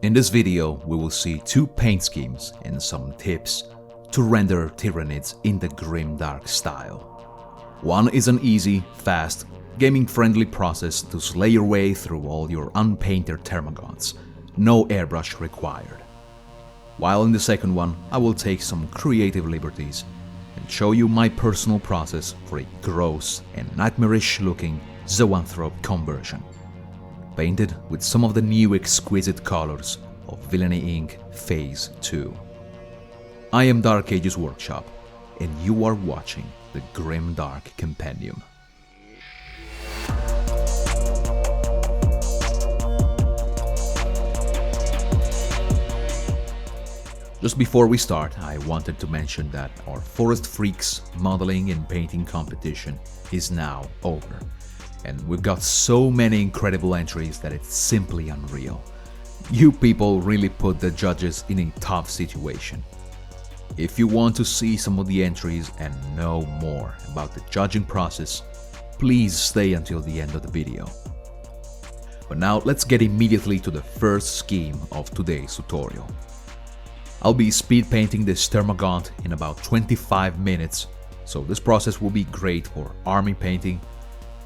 In this video, we will see two paint schemes and some tips to render Tyranids in the Grimdark style. One is an easy, fast, gaming-friendly process to slay your way through all your unpainted Termagants, no airbrush required. While in the second one, I will take some creative liberties and show you my personal process for a gross and nightmarish-looking Zoanthrope conversion, painted with some of the new exquisite colors of Villainy Ink Phase 2. I am Dark Ages Workshop, and you are watching the Grimdark Compendium. Just before we start, I wanted to mention that our Forest Freaks modeling and painting competition is now over. And we've got so many incredible entries that it's simply unreal. You people really put the judges in a tough situation. If you want to see some of the entries and know more about the judging process, please stay until the end of the video. But now let's get immediately to the first scheme of today's tutorial. I'll be speed painting this Termagant in about 25 minutes, so this process will be great for army painting,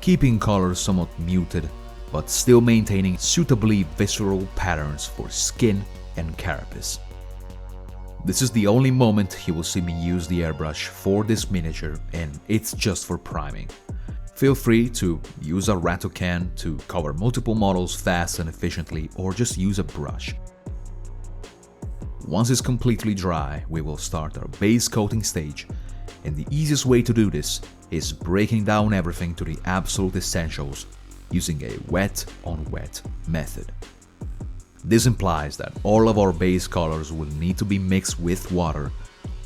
keeping colors somewhat muted, but still maintaining suitably visceral patterns for skin and carapace. This is the only moment you will see me use the airbrush for this miniature, and it's just for priming. Feel free to use a rattle can to cover multiple models fast and efficiently, or just use a brush. Once it's completely dry, we will start our base coating stage, and the easiest way to do this is breaking down everything to the absolute essentials using a wet on wet method. This implies that all of our base colors will need to be mixed with water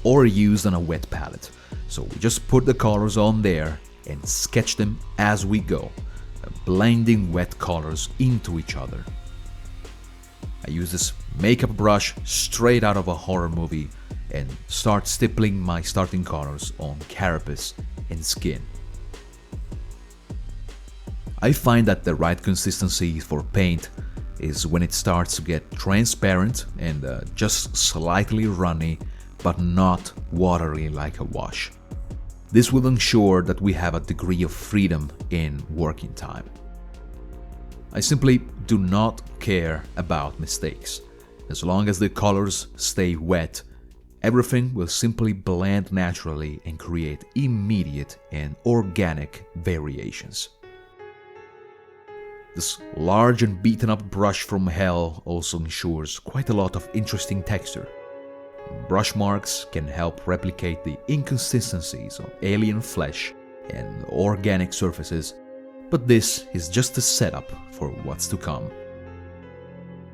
or used on a wet palette, so we just put the colors on there and sketch them as we go, blending wet colors into each other. I use this makeup brush straight out of a horror movie and start stippling my starting colors on carapace and skin. I find that the right consistency for paint is when it starts to get transparent and just slightly runny, but not watery like a wash. This will ensure that we have a degree of freedom in working time. I simply do not care about mistakes. As long as the colors stay wet, everything will simply blend naturally and create immediate and organic variations. This large and beaten up brush from hell also ensures quite a lot of interesting texture. Brush marks can help replicate the inconsistencies of alien flesh and organic surfaces, but this is just a setup for what's to come.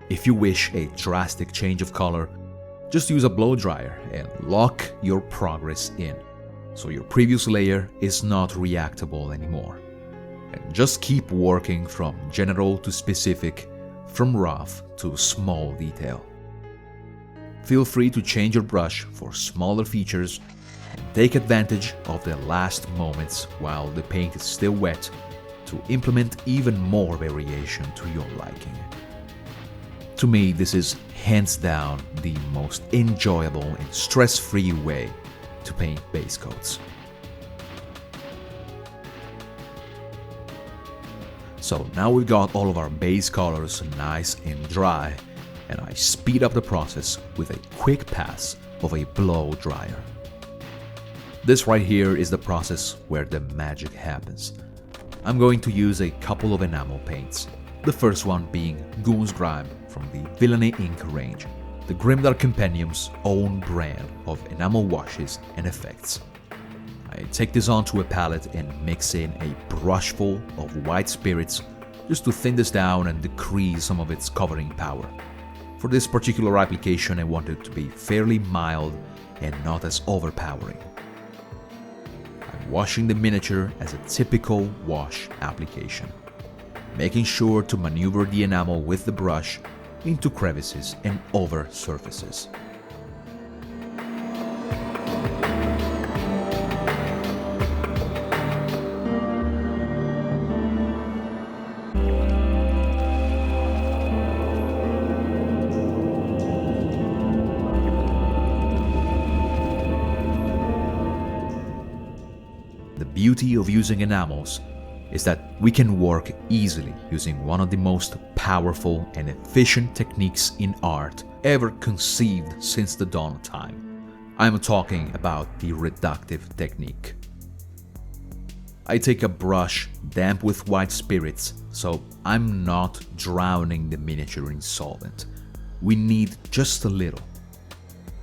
If you wish a drastic change of color, just use a blow dryer and lock your progress in, so your previous layer is not reactable anymore. And just keep working from general to specific, from rough to small detail. Feel free to change your brush for smaller features and take advantage of the last moments while the paint is still wet to implement even more variation to your liking. To me, this is hands down the most enjoyable and stress-free way to paint base coats. So now we've got all of our base colors nice and dry, and I speed up the process with a quick pass of a blow dryer. This right here is the process where the magic happens. I'm going to use a couple of enamel paints, the first one being Goon's Grime from the Villainy Ink range, the Grimdark Compendium's own brand of enamel washes and effects. I take this onto a palette and mix in a brushful of white spirits just to thin this down and decrease some of its covering power. For this particular application, I want it to be fairly mild and not as overpowering. I'm washing the miniature as a typical wash application, making sure to maneuver the enamel with the brush into crevices and over surfaces. beauty of using enamels is that we can work easily using one of the most powerful and efficient techniques in art ever conceived since the dawn of time. I'm talking about the reductive technique. I take a brush damp with white spirits, so I'm not drowning the miniature in solvent. We need just a little.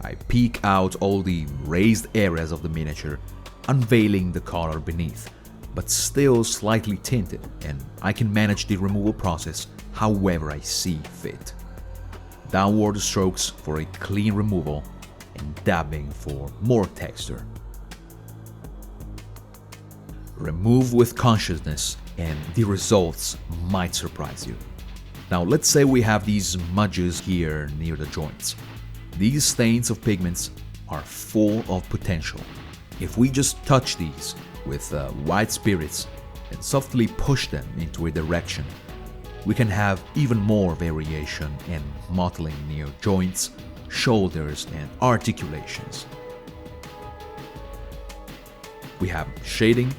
I peek out all the raised areas of the miniature, unveiling the color beneath, but still slightly tinted, and I can manage the removal process however I see fit. Downward strokes for a clean removal, and dabbing for more texture. Remove with consciousness and the results might surprise you. Now let's say we have these smudges here near the joints. These stains of pigments are full of potential. If we just touch these with white spirits and softly push them into a direction, we can have even more variation and mottling near joints, shoulders and articulations. We have shading,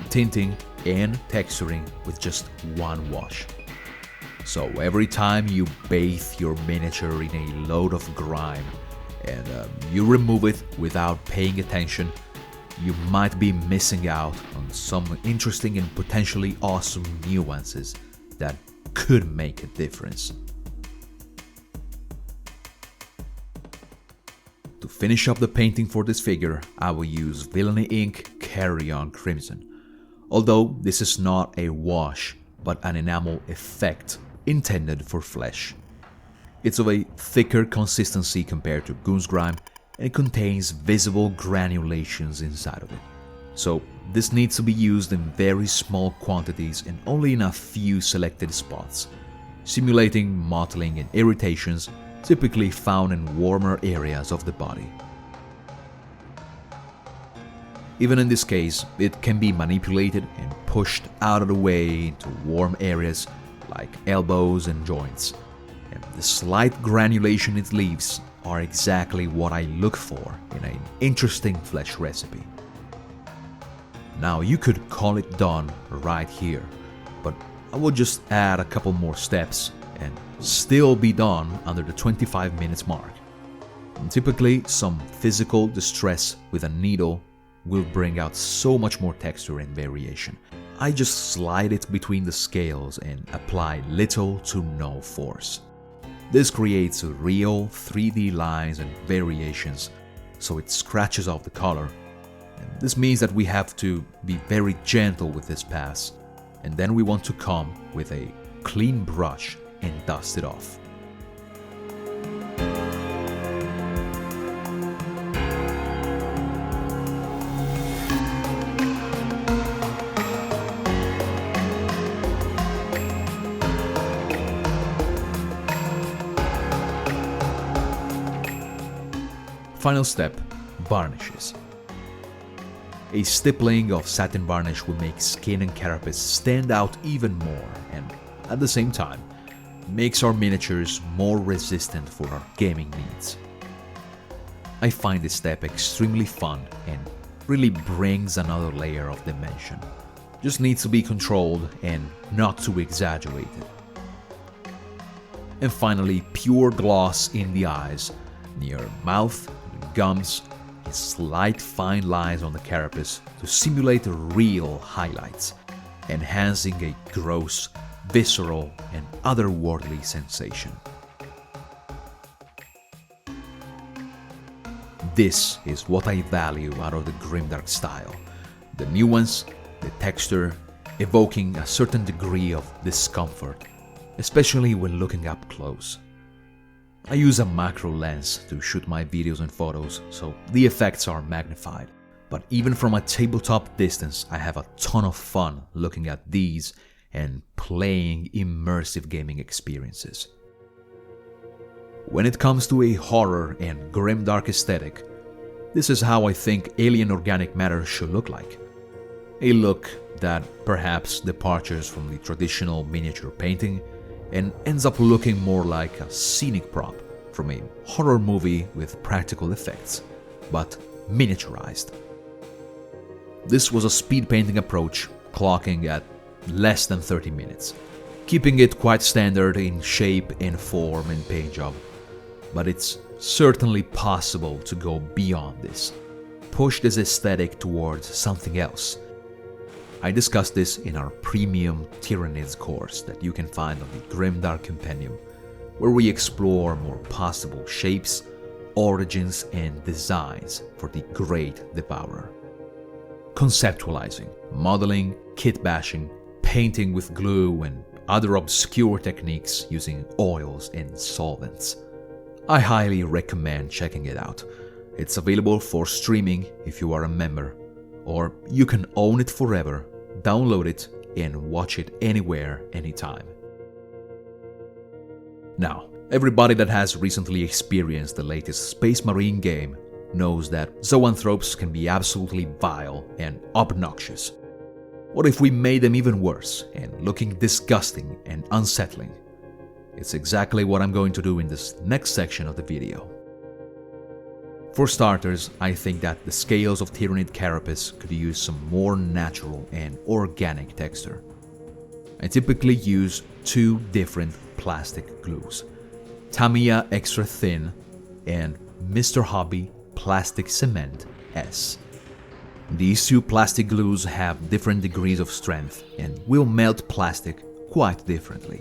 tinting and texturing with just one wash. So every time you bathe your miniature in a load of grime and you remove it without paying attention, you might be missing out on some interesting and potentially awesome nuances that could make a difference. To finish up the painting for this figure, I will use Villainy Ink Carry-On Crimson. Although this is not a wash, but an enamel effect intended for flesh. It's of a thicker consistency compared to Goon's Grime and contains visible granulations inside of it. So this needs to be used in very small quantities and only in a few selected spots, simulating mottling and irritations typically found in warmer areas of the body. Even in this case, it can be manipulated and pushed out of the way into warm areas like elbows and joints. And the slight granulation it leaves are exactly what I look for in an interesting flesh recipe. Now you could call it done right here, but I will just add a couple more steps and still be done under the 25 minutes mark. And typically, some physical distress with a needle will bring out so much more texture and variation. I just slide it between the scales and apply little to no force. This creates real 3D lines and variations, so it scratches off the color. And this means that we have to be very gentle with this pass, and then we want to come with a clean brush and dust it off. Final step, varnishes. A stippling of satin varnish will make skin and carapace stand out even more and, at the same time, makes our miniatures more resistant for our gaming needs. I find this step extremely fun and really brings another layer of dimension. Just needs to be controlled and not too exaggerated. And finally, pure gloss in the eyes, near mouth, gums, and slight fine lines on the carapace to simulate real highlights, enhancing a gross, visceral, and otherworldly sensation. This is what I value out of the Grimdark style. The nuance, the texture, evoking a certain degree of discomfort, especially when looking up close. I use a macro lens to shoot my videos and photos, so the effects are magnified. But even from a tabletop distance, I have a ton of fun looking at these and playing immersive gaming experiences. When it comes to a horror and grimdark aesthetic, this is how I think alien organic matter should look like. A look that perhaps departures from the traditional miniature painting and ends up looking more like a scenic prop from a horror movie with practical effects, but miniaturized. This was a speed painting approach, clocking at less than 30 minutes, keeping it quite standard in shape, in form, and paint job. But it's certainly possible to go beyond this, push this aesthetic towards something else. I discussed this in our premium Tyranids course that you can find on the Grimdark Compendium, where we explore more possible shapes, origins, and designs for the Great Devourer. Conceptualizing, modeling, kit bashing, painting with glue, and other obscure techniques using oils and solvents. I highly recommend checking it out. It's available for streaming if you are a member, or you can own it forever, download it, and watch it anywhere, anytime. Now, everybody that has recently experienced the latest Space Marine game knows that Zoanthropes can be absolutely vile and obnoxious. What if we made them even worse and looking disgusting and unsettling? It's exactly what I'm going to do in this next section of the video. For starters, I think that the scales of Tyranid carapace could use some more natural and organic texture. I typically use two different plastic glues, Tamiya Extra Thin and Mr. Hobby Plastic Cement S. These two plastic glues have different degrees of strength and will melt plastic quite differently.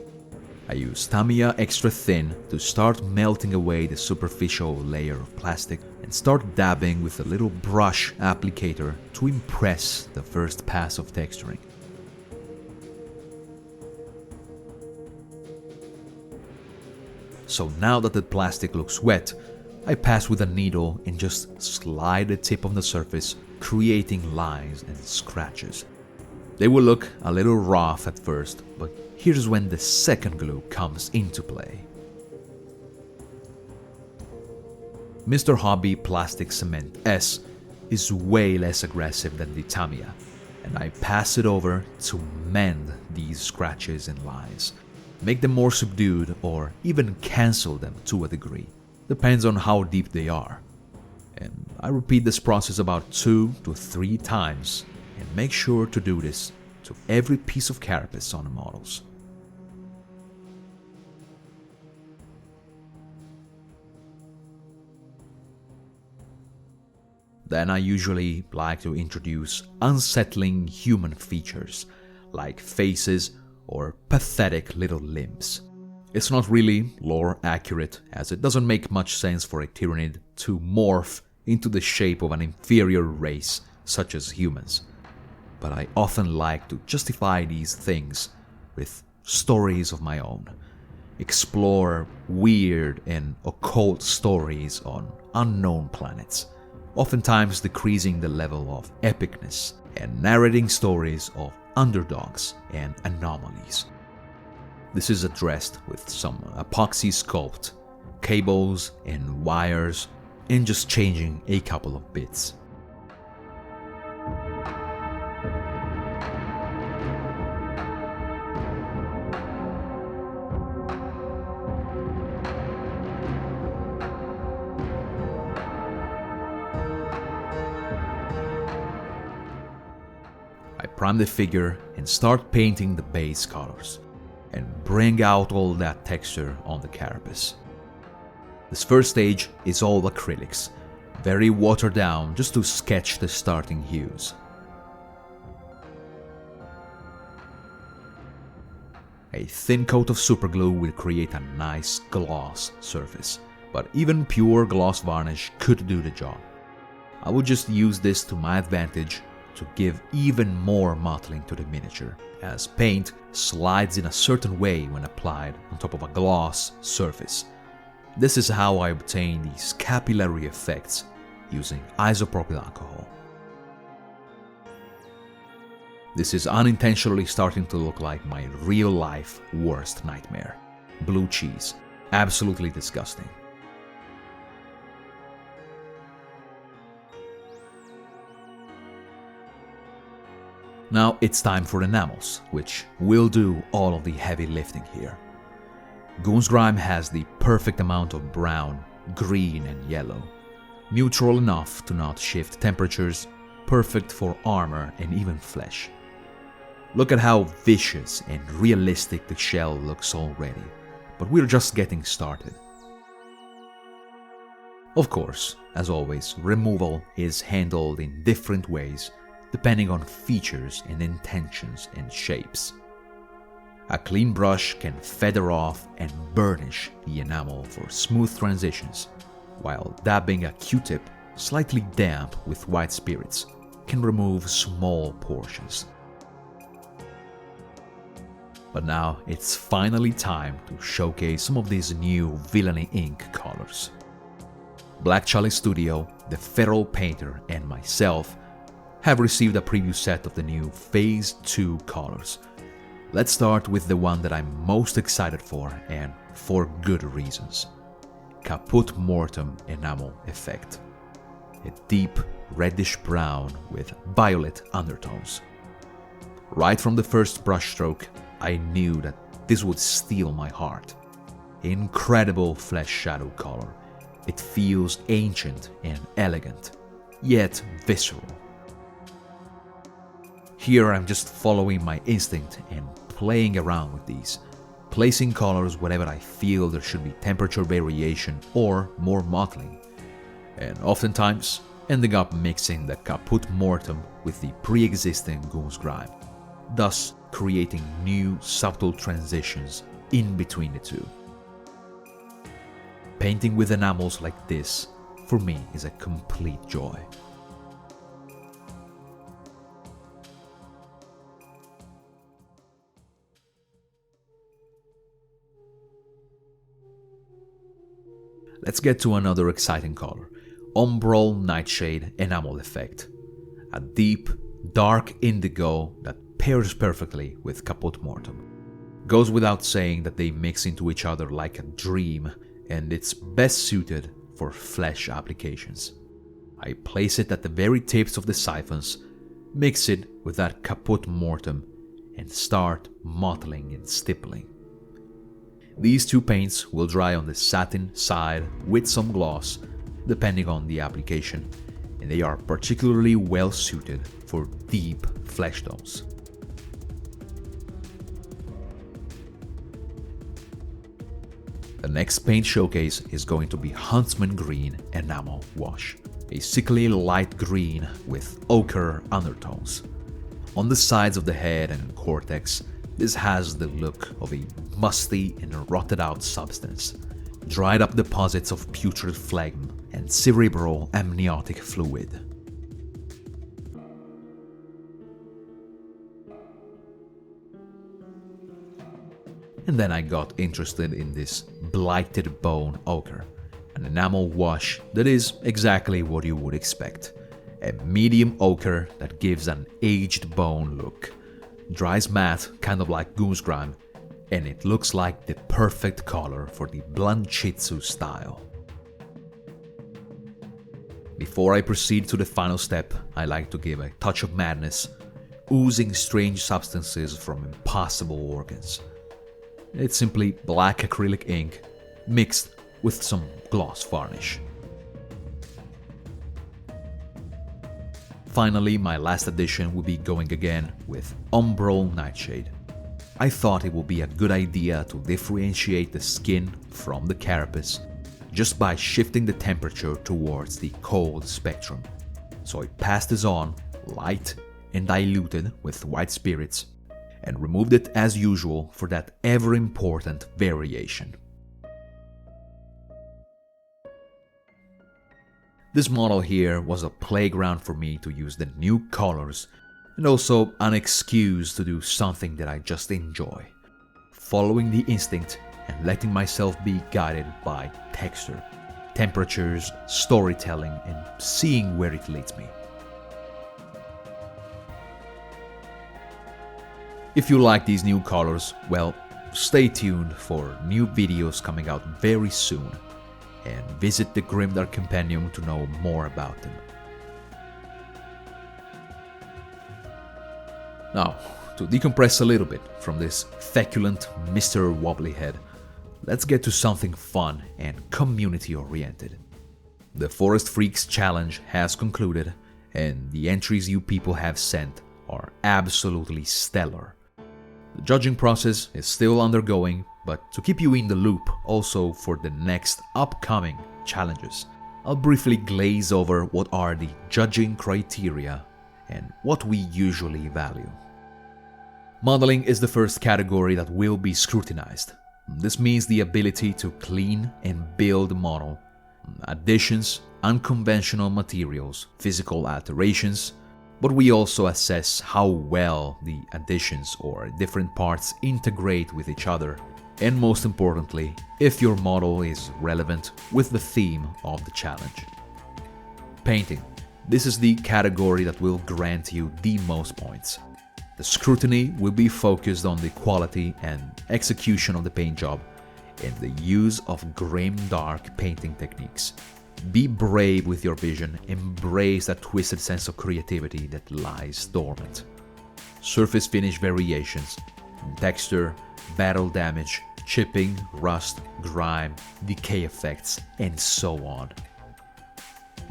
I use Tamiya Extra Thin to start melting away the superficial layer of plastic and start dabbing with a little brush applicator to impress the first pass of texturing. So now that the plastic looks wet, I pass with a needle and just slide the tip on the surface, creating lines and scratches. They will look a little rough at first, but here's when the second glue comes into play. Mr. Hobby Plastic Cement S is way less aggressive than the Tamiya, and I pass it over to mend these scratches and lines, make them more subdued or even cancel them to a degree. Depends on how deep they are. And I repeat this process about 2 to 3 times and make sure to do this to every piece of carapace on the models. Then I usually like to introduce unsettling human features, like faces or pathetic little limbs. It's not really lore accurate, as it doesn't make much sense for a Tyranid to morph into the shape of an inferior race such as humans. But I often like to justify these things with stories of my own, explore weird and occult stories on unknown planets, oftentimes decreasing the level of epicness and narrating stories of underdogs and anomalies. This is addressed with some epoxy sculpt, cables and wires, and just changing a couple of bits. I prime the figure and start painting the base colors, and bring out all that texture on the carapace. This first stage is all acrylics, very watered down just to sketch the starting hues. A thin coat of superglue will create a nice gloss surface, but even pure gloss varnish could do the job. I will just use this to my advantage to give even more mottling to the miniature, as paint slides in a certain way when applied on top of a gloss surface. This is how I obtain these capillary effects using isopropyl alcohol. This is unintentionally starting to look like my real-life worst nightmare. Blue cheese. Absolutely disgusting. Now it's time for enamels, which will do all of the heavy lifting here. Goon's Grime has the perfect amount of brown, green and yellow, neutral enough to not shift temperatures, perfect for armor and even flesh. Look at how vicious and realistic the shell looks already, but we're just getting started. Of course, as always, removal is handled in different ways depending on features and intentions and shapes. A clean brush can feather off and burnish the enamel for smooth transitions, while dabbing a Q-tip slightly damp with white spirits can remove small portions. But now it's finally time to showcase some of these new Villainy Ink colors. Black Chalice Studio, the Feral Painter, and myself have received a preview set of the new Phase 2 colors. Let's start with the one that I'm most excited for, and for good reasons. Caput Mortem Enamel Effect. A deep reddish brown with violet undertones. Right from the first brushstroke, I knew that this would steal my heart. Incredible flesh shadow color. It feels ancient and elegant, yet visceral. Here I'm just following my instinct and playing around with these, placing colors wherever I feel there should be temperature variation or more mottling, and oftentimes ending up mixing the Caput Mortem with the pre-existing Goon's Grime, thus creating new subtle transitions in between the two. Painting with enamels like this, for me, is a complete joy. Let's get to another exciting color, Umbral Nightshade Enamel Effect. A deep, dark indigo that pairs perfectly with Caput Mortem. Goes without saying that they mix into each other like a dream, and it's best suited for flesh applications. I place it at the very tips of the siphons, mix it with that Caput Mortem, and start mottling and stippling. These two paints will dry on the satin side with some gloss, depending on the application, and they are particularly well suited for deep flesh tones. The next paint showcase is going to be Huntsman Green Enamel Wash, a sickly light green with ochre undertones. On the sides of the head and cortex, this has the look of a musty and rotted out substance, dried up deposits of putrid phlegm and cerebral amniotic fluid. And then I got interested in this blighted bone ochre, an enamel wash that is exactly what you would expect. A medium ochre that gives an aged bone look. Dries matte, kind of like Goon's Grime, and it looks like the perfect color for the Blanchitsu style. Before I proceed to the final step, I like to give a touch of madness, oozing strange substances from impossible organs. It's simply black acrylic ink mixed with some gloss varnish. Finally, my last addition will be going again with Umbral Nightshade. I thought it would be a good idea to differentiate the skin from the carapace just by shifting the temperature towards the cold spectrum. So I passed this on light and diluted with white spirits and removed it as usual for that ever important variation. This model here was a playground for me to use the new colors and also an excuse to do something that I just enjoy. Following the instinct and letting myself be guided by texture, temperatures, storytelling, and seeing where it leads me. If you like these new colors, well, stay tuned for new videos coming out very soon, and visit the Grimdark Compendium to know more about them. Now, to decompress a little bit from this feculent Mr. Wobblyhead, let's get to something fun and community-oriented. The Forest Freaks Challenge has concluded, and the entries you people have sent are absolutely stellar. The judging process is still undergoing, but to keep you in the loop also for the next upcoming challenges, I'll briefly glaze over what are the judging criteria and what we usually value. Modeling is the first category that will be scrutinized. This means the ability to clean and build a model, additions, unconventional materials, physical alterations, but we also assess how well the additions or different parts integrate with each other, and most importantly, if your model is relevant with the theme of the challenge. Painting. This is the category that will grant you the most points. The scrutiny will be focused on the quality and execution of the paint job and the use of Grimdark painting techniques. Be brave with your vision, embrace that twisted sense of creativity that lies dormant. Surface finish variations, texture, battle damage, chipping, rust, grime, decay effects, and so on.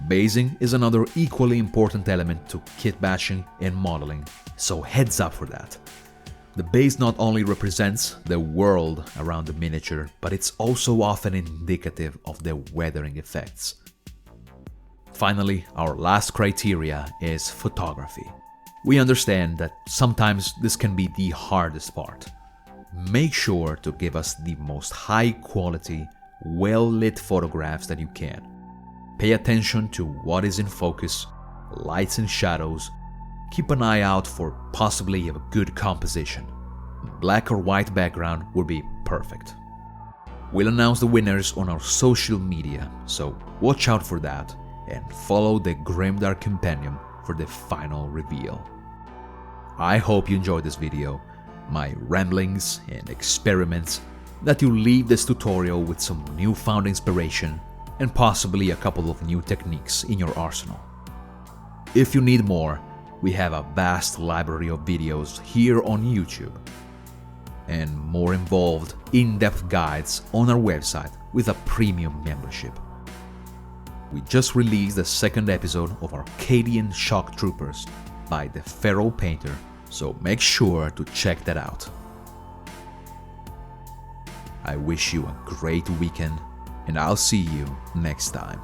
Basing is another equally important element to kit bashing and modeling, so heads up for that. The base not only represents the world around the miniature, but it's also often indicative of the weathering effects. Finally, our last criteria is photography. We understand that sometimes this can be the hardest part. Make sure to give us the most high quality, well-lit photographs that you can. Pay attention to what is in focus, lights and shadows. Keep an eye out for possibly a good composition. Black or white background would be perfect. We'll announce the winners on our social media, so watch out for that and follow the Grimdark Compendium for the final reveal. I hope you enjoyed this video, my ramblings and experiments, that you leave this tutorial with some newfound inspiration and possibly a couple of new techniques in your arsenal. If you need more, we have a vast library of videos here on YouTube, and more involved, in-depth guides on our website with a premium membership. We just released the second episode of Arcadian Shock Troopers by the Feral Painter, so make sure to check that out. I wish you a great weekend, and I'll see you next time.